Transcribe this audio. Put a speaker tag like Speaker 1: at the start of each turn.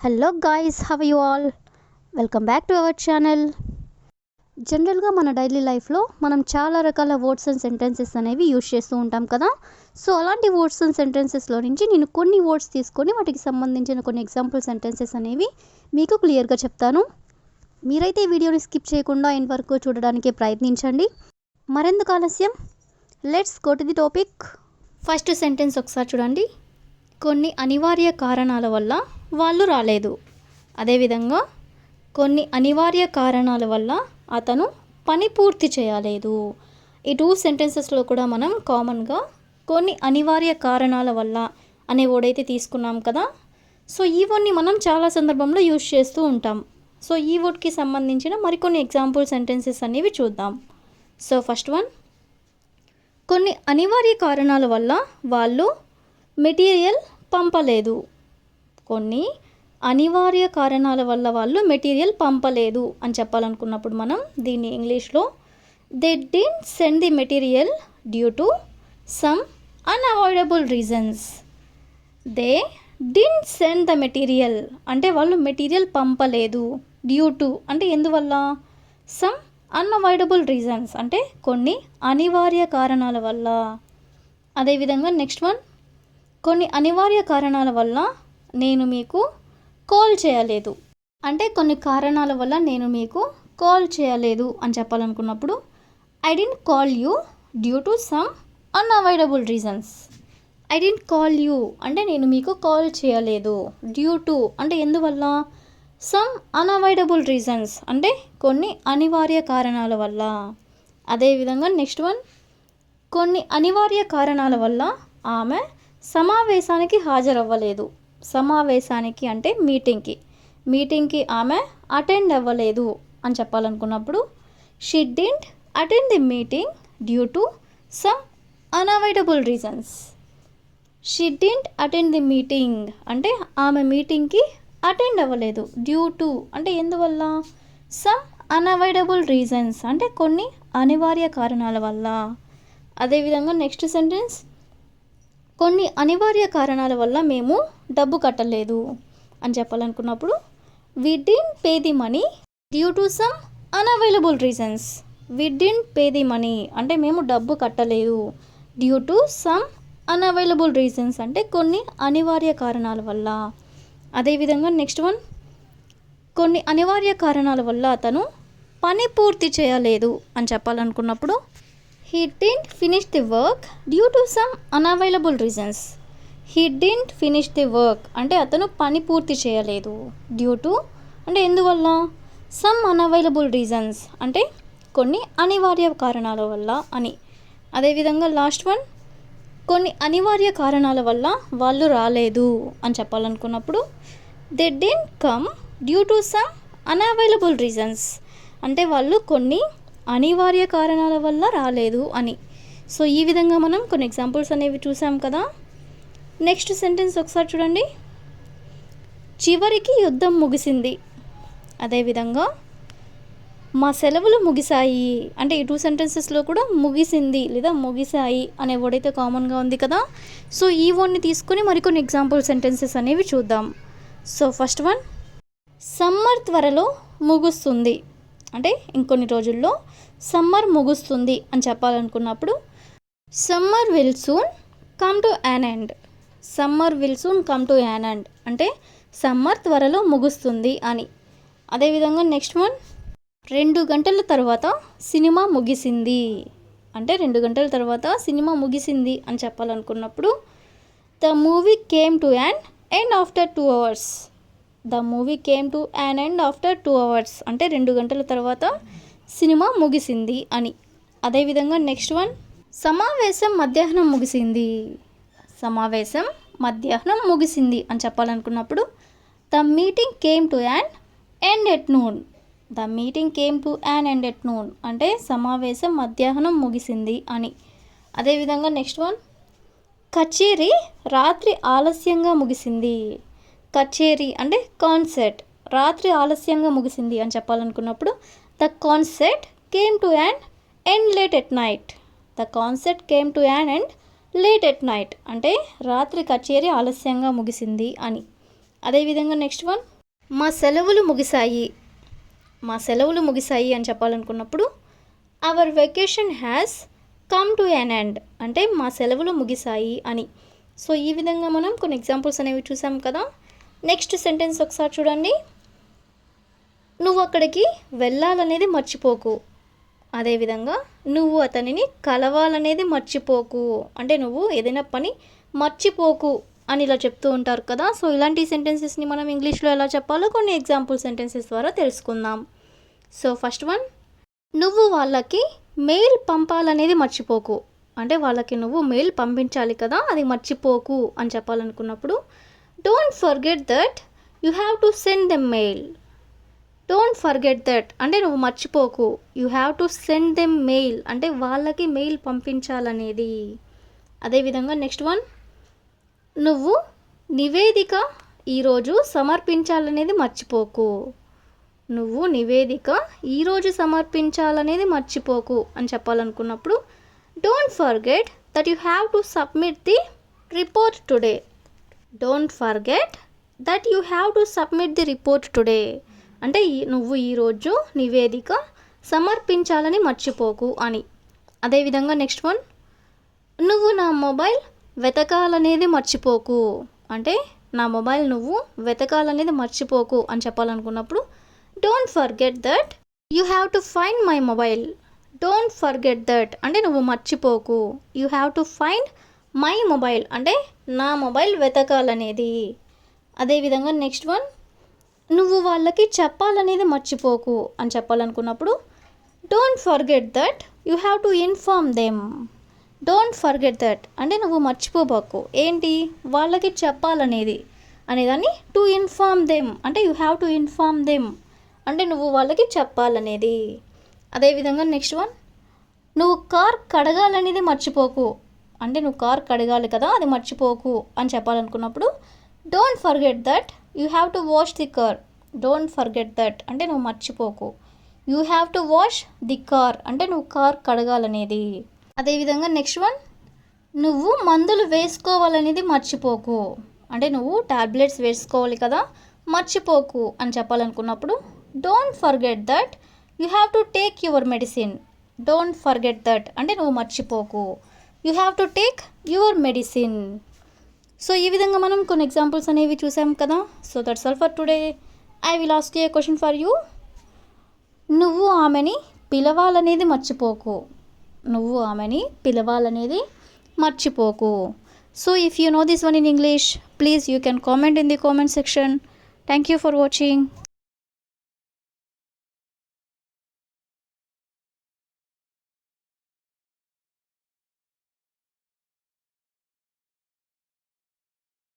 Speaker 1: Hello guys, have you all? Welcome back to our channel. జనరల్గా మన daily లైఫ్లో మనం చాలా రకాల వర్డ్స్ అండ్ సెంటెన్సెస్ అనేవి యూజ్ చేస్తూ ఉంటాం కదా. సో అలాంటి వర్డ్స్ అండ్ సెంటెన్సెస్లో నుంచి నేను కొన్ని వర్డ్స్ తీసుకొని వాటికి సంబంధించిన కొన్ని ఎగ్జాంపుల్ సెంటెన్సెస్ అనేవి మీకు క్లియర్గా చెప్తాను. మీరైతే ఈ వీడియోని స్కిప్ చేయకుండా ఎండ్ వరకు చూడడానికి ప్రయత్నించండి. మరెందుకు ఆలస్యం, let's go to the topic. First sentence ఒకసారి చూడండి. కొన్ని అనివార్య కారణాల వల్ల వాళ్ళు రాలేదు. అదేవిధంగా కొన్ని అనివార్య కారణాల వల్ల అతను పని పూర్తి చేయలేదు. ఈ టూ సెంటెన్సెస్లో కూడా మనం కామన్గా కొన్ని అనివార్య కారణాల వల్ల అనే వర్డ్ తీసుకున్నాం కదా. సో ఈ వర్డ్ని మనం చాలా సందర్భంలో యూజ్ చేస్తూ ఉంటాం. సో ఈ వర్డ్కి సంబంధించిన మరికొన్ని ఎగ్జాంపుల్ సెంటెన్సెస్ అనేవి చూద్దాం. సో ఫస్ట్ వన్, కొన్ని అనివార్య కారణాల వల్ల వాళ్ళు మెటీరియల్ పంపలేదు. కొన్ని అనివార్య కారణాల వల్ల వాళ్ళు మెటీరియల్ పంపలేదు అని చెప్పాలనుకున్నప్పుడు మనం దీన్ని ఇంగ్లీష్లో they didn't send the material due to some unavoidable reasons. They didn't send the material అంటే వాళ్ళు మెటీరియల్ పంపలేదు. డ్యూ టు అంటే ఎందువల్ల, సమ్ అన్అవాయిడబుల్ రీజన్స్ అంటే కొన్ని అనివార్య కారణాల వల్ల. అదేవిధంగా నెక్స్ట్ వన్, కొన్ని అనివార్య కారణాల వల్ల నేను మీకు కాల్ చేయలేదు. అంటే కొన్ని కారణాల వల్ల నేను మీకు కాల్ చేయలేదు అని చెప్పాలనుకున్నప్పుడు I didn't call you due to some unavoidable reasons. I didn't call you అంటే నేను మీకు కాల్ చేయలేదు. డ్యూ టు అంటే ఎందువల్ల, సమ్ అన్అవాయిడబుల్ రీజన్స్ అంటే కొన్ని అనివార్య కారణాల వల్ల. అదేవిధంగా నెక్స్ట్ వన్, కొన్ని అనివార్య కారణాల వల్ల ఆమె సమావేశానికి హాజరవ్వలేదు. సమావేశానికి అంటే మీటింగ్కి ఆమె అటెండ్ అవ్వలేదు అని చెప్పాలనుకున్నప్పుడు she didn't attend the meeting due to some unavoidable reasons. She didn't attend the meeting అంటే ఆమె మీటింగ్కి అటెండ్ అవ్వలేదు. డ్యూ టు అంటే ఎందువల్ల, సమ్ అన్అవాయిడబుల్ రీజన్స్ అంటే కొన్ని అనివార్య కారణాల వల్ల. అదేవిధంగా నెక్స్ట్ సెంటెన్స్, కొన్ని అనివార్య కారణాల వల్ల మేము డబ్బు కట్టలేదు అని చెప్పాలనుకున్నప్పుడు we didn't pay the money due to some unavailable reasons. We didn't pay the money అంటే మేము డబ్బు కట్టలేదు. Due to some unavailable reasons అంటే కొన్ని అనివార్య కారణాల వల్ల. అదేవిధంగా నెక్స్ట్ వన్, కొన్ని అనివార్య కారణాల వల్ల అతను పని పూర్తి చేయలేదు అని చెప్పాలనుకున్నప్పుడు he didn't finish the work due to some unavailable reasons. he didn't finish the work అంటే అతను పని పూర్తి చేయలేదు. డ్యూ టు అంటే ఎందువల్ల, some unavailable reasons అంటే కొన్ని అనివార్య కారణాల వల్ల అని. అదేవిధంగా లాస్ట్ వన్, కొన్ని అనివార్య కారణాల వల్ల వాళ్ళు రాలేదు అని చెప్పాలనుకున్నప్పుడు they didn't come due to some unavailable reasons అంటే వాళ్ళు కొన్ని అనివార్య కారణాల వల్ల రాలేదు అని. సో ఈ విధంగా మనం కొన్ని ఎగ్జాంపుల్స్ అనేవి చూసాం కదా. నెక్స్ట్ సెంటెన్స్ ఒకసారి చూడండి. చివరికి యుద్ధం ముగిసింది. అదేవిధంగా మా సెలవులు ముగిశాయి అంటే ఈ టూ సెంటెన్సెస్లో కూడా ముగిసింది లేదా ముగిశాయి అనే వర్డ్ అయితే కామన్గా ఉంది కదా. సో ఈ వర్డ్ని తీసుకొని మరికొన్ని ఎగ్జాంపుల్ సెంటెన్సెస్ అనేవి చూద్దాం. సో ఫస్ట్ వన్, సమ్మర్ త్వరలో ముగుస్తుంది అంటే ఇంకొన్ని రోజుల్లో సమ్మర్ ముగుస్తుంది అని చెప్పాలనుకున్నప్పుడు summer will soon come to an end. Summer will soon come to an end అంటే సమ్మర్ త్వరలో ముగుస్తుంది అని. అదేవిధంగా నెక్స్ట్ వన్, 2 గంటల తర్వాత సినిమా ముగిసింది అంటే 2 గంటల తర్వాత సినిమా ముగిసింది అని చెప్పాలనుకున్నప్పుడు the movie came to an end after 2 hours. The movie came to an end after 2 hours అంటే 2 గంటల తర్వాత సినిమా ముగిసింది అని. అదేవిధంగా నెక్స్ట్ వన్, సమావేశం మధ్యాహ్నం ముగిసింది. సమావేశం మధ్యాహ్నం ముగిసింది అని చెప్పాలనుకున్నప్పుడు the meeting came to an end at noon. The meeting came to an end at noon అంటే సమావేశం మధ్యాహ్నం ముగిసింది అని. అదేవిధంగా నెక్స్ట్ వన్, కచేరీ రాత్రి ఆలస్యంగా ముగిసింది. కచేరీ అంటే కాన్సర్ట్ రాత్రి ఆలస్యంగా ముగిసింది అని చెప్పాలనుకున్నప్పుడు the concert came to an end late at night. The concert came to an end late at night అంటే రాత్రి కచేరీ ఆలస్యంగా ముగిసింది అని. అదేవిధంగా నెక్స్ట్ వన్, మా సెలవులు ముగిశాయి, మా సెలవులు ముగిశాయి అని చెప్పాలనుకున్నప్పుడు our vacation has come to an end, అంటే మా సెలవులు ముగిశాయి అని. సో ఈ విధంగా మనం కొన్ని ఎగ్జాంపుల్స్ అనేవి చూసాం కదా. నెక్స్ట్ సెంటెన్స్ ఒకసారి చూడండి. నువ్వు అక్కడికి వెళ్ళాలనేది మర్చిపోకు, అదేవిధంగా నువ్వు అతనిని కలవాలనేది మర్చిపోకు, అంటే నువ్వు ఏదైనా పని మర్చిపోకు అని ఇలా చెప్తూ ఉంటారు కదా. సో ఇలాంటి సెంటెన్సెస్ని మనం ఇంగ్లీష్లో ఎలా చెప్పాలో కొన్ని ఎగ్జాంపుల్ సెంటెన్సెస్ ద్వారా తెలుసుకుందాం. సో ఫస్ట్ వన్, నువ్వు వాళ్ళకి మెయిల్ పంపాలనేది మర్చిపోకు, అంటే వాళ్ళకి నువ్వు మెయిల్ పంపించాలి కదా, అది మర్చిపోకు అని చెప్పాలనుకున్నప్పుడు don't forget that you have to send them mail. Don't forget that అంటే నువ్వు మర్చిపోకు, you have to send them mail అంటే వాళ్ళకి మెయిల్ పంపించాలనేది. అదేవిధంగా నెక్స్ట్ వన్, నువ్వు నివేదిక ఈరోజు సమర్పించాలనేది మర్చిపోకు, నువ్వు నివేదిక ఈరోజు సమర్పించాలనేది మర్చిపోకు అని చెప్పాలనుకున్నప్పుడు don't forget that you have to submit the report today. Don't forget that you have to submit the report today అంటే నువ్వు ఈరోజు నివేదిక సమర్పించాలని మర్చిపోకు అని. అదేవిధంగా నెక్స్ట్ వన్, నువ్వు నా మొబైల్ వెతకాలనేది మర్చిపోకు, అంటే నా మొబైల్ నువ్వు వెతకాలనేది మర్చిపోకు అని చెప్పాలనుకున్నప్పుడు don't forget that you have to find my mobile. Don't forget that అంటే నువ్వు మర్చిపోకు, you have to find my mobile అంటే నా మొబైల్ వెతకాలనేది. అదేవిధంగా నెక్స్ట్ వన్, నువ్వు వాళ్ళకి చెప్పాలనేది మర్చిపోకు అని చెప్పాలనుకున్నప్పుడు don't forget that you have to inform them. Don't forget that అంటే నువ్వు మర్చిపోబాకు, ఏంటి వాళ్ళకి చెప్పాలనేది అనేదాన్ని టు ఇన్ఫార్మ్ దెమ్ అంటే you have to inform them అంటే నువ్వు వాళ్ళకి చెప్పాలనేది. అదేవిధంగా నెక్స్ట్ వన్, నువ్వు కార్ కడగాలనేది మర్చిపోకు, అంటే నువ్వు కార్ కడగాలి కదా అది మర్చిపోకు అని చెప్పాలనుకున్నప్పుడు don't forget that you have to wash the car. Don't forget that అంటే నువ్వు మర్చిపోకు, you have to wash the car అంటే నువ్వు కార్ కడగాలనేది. అదేవిధంగా నెక్స్ట్ వన్, నువ్వు మందులు వేసుకోవాలనేది మర్చిపోకు, అంటే నువ్వు టాబ్లెట్స్ వేసుకోవాలి కదా మర్చిపోకు అని చెప్పాలనుకున్నప్పుడు don't forget that you have to take your medicine. Don't forget that అంటే నువ్వు మర్చిపోకు, you have to take your medicine. So ఈ విధంగా మనం కొన్ని ఎగ్జాంపుల్స్ అనేవి చూసాం కదా. So that's all for today. I will ask you a question for you. నువ్వు ఆమెని పిలవాలనేది మర్చిపోకు, నువ్వు ఆమెని పిలవాలనేది మర్చిపోకు. So if you know this one in English, please you can comment in the comment section. Thank you for watching.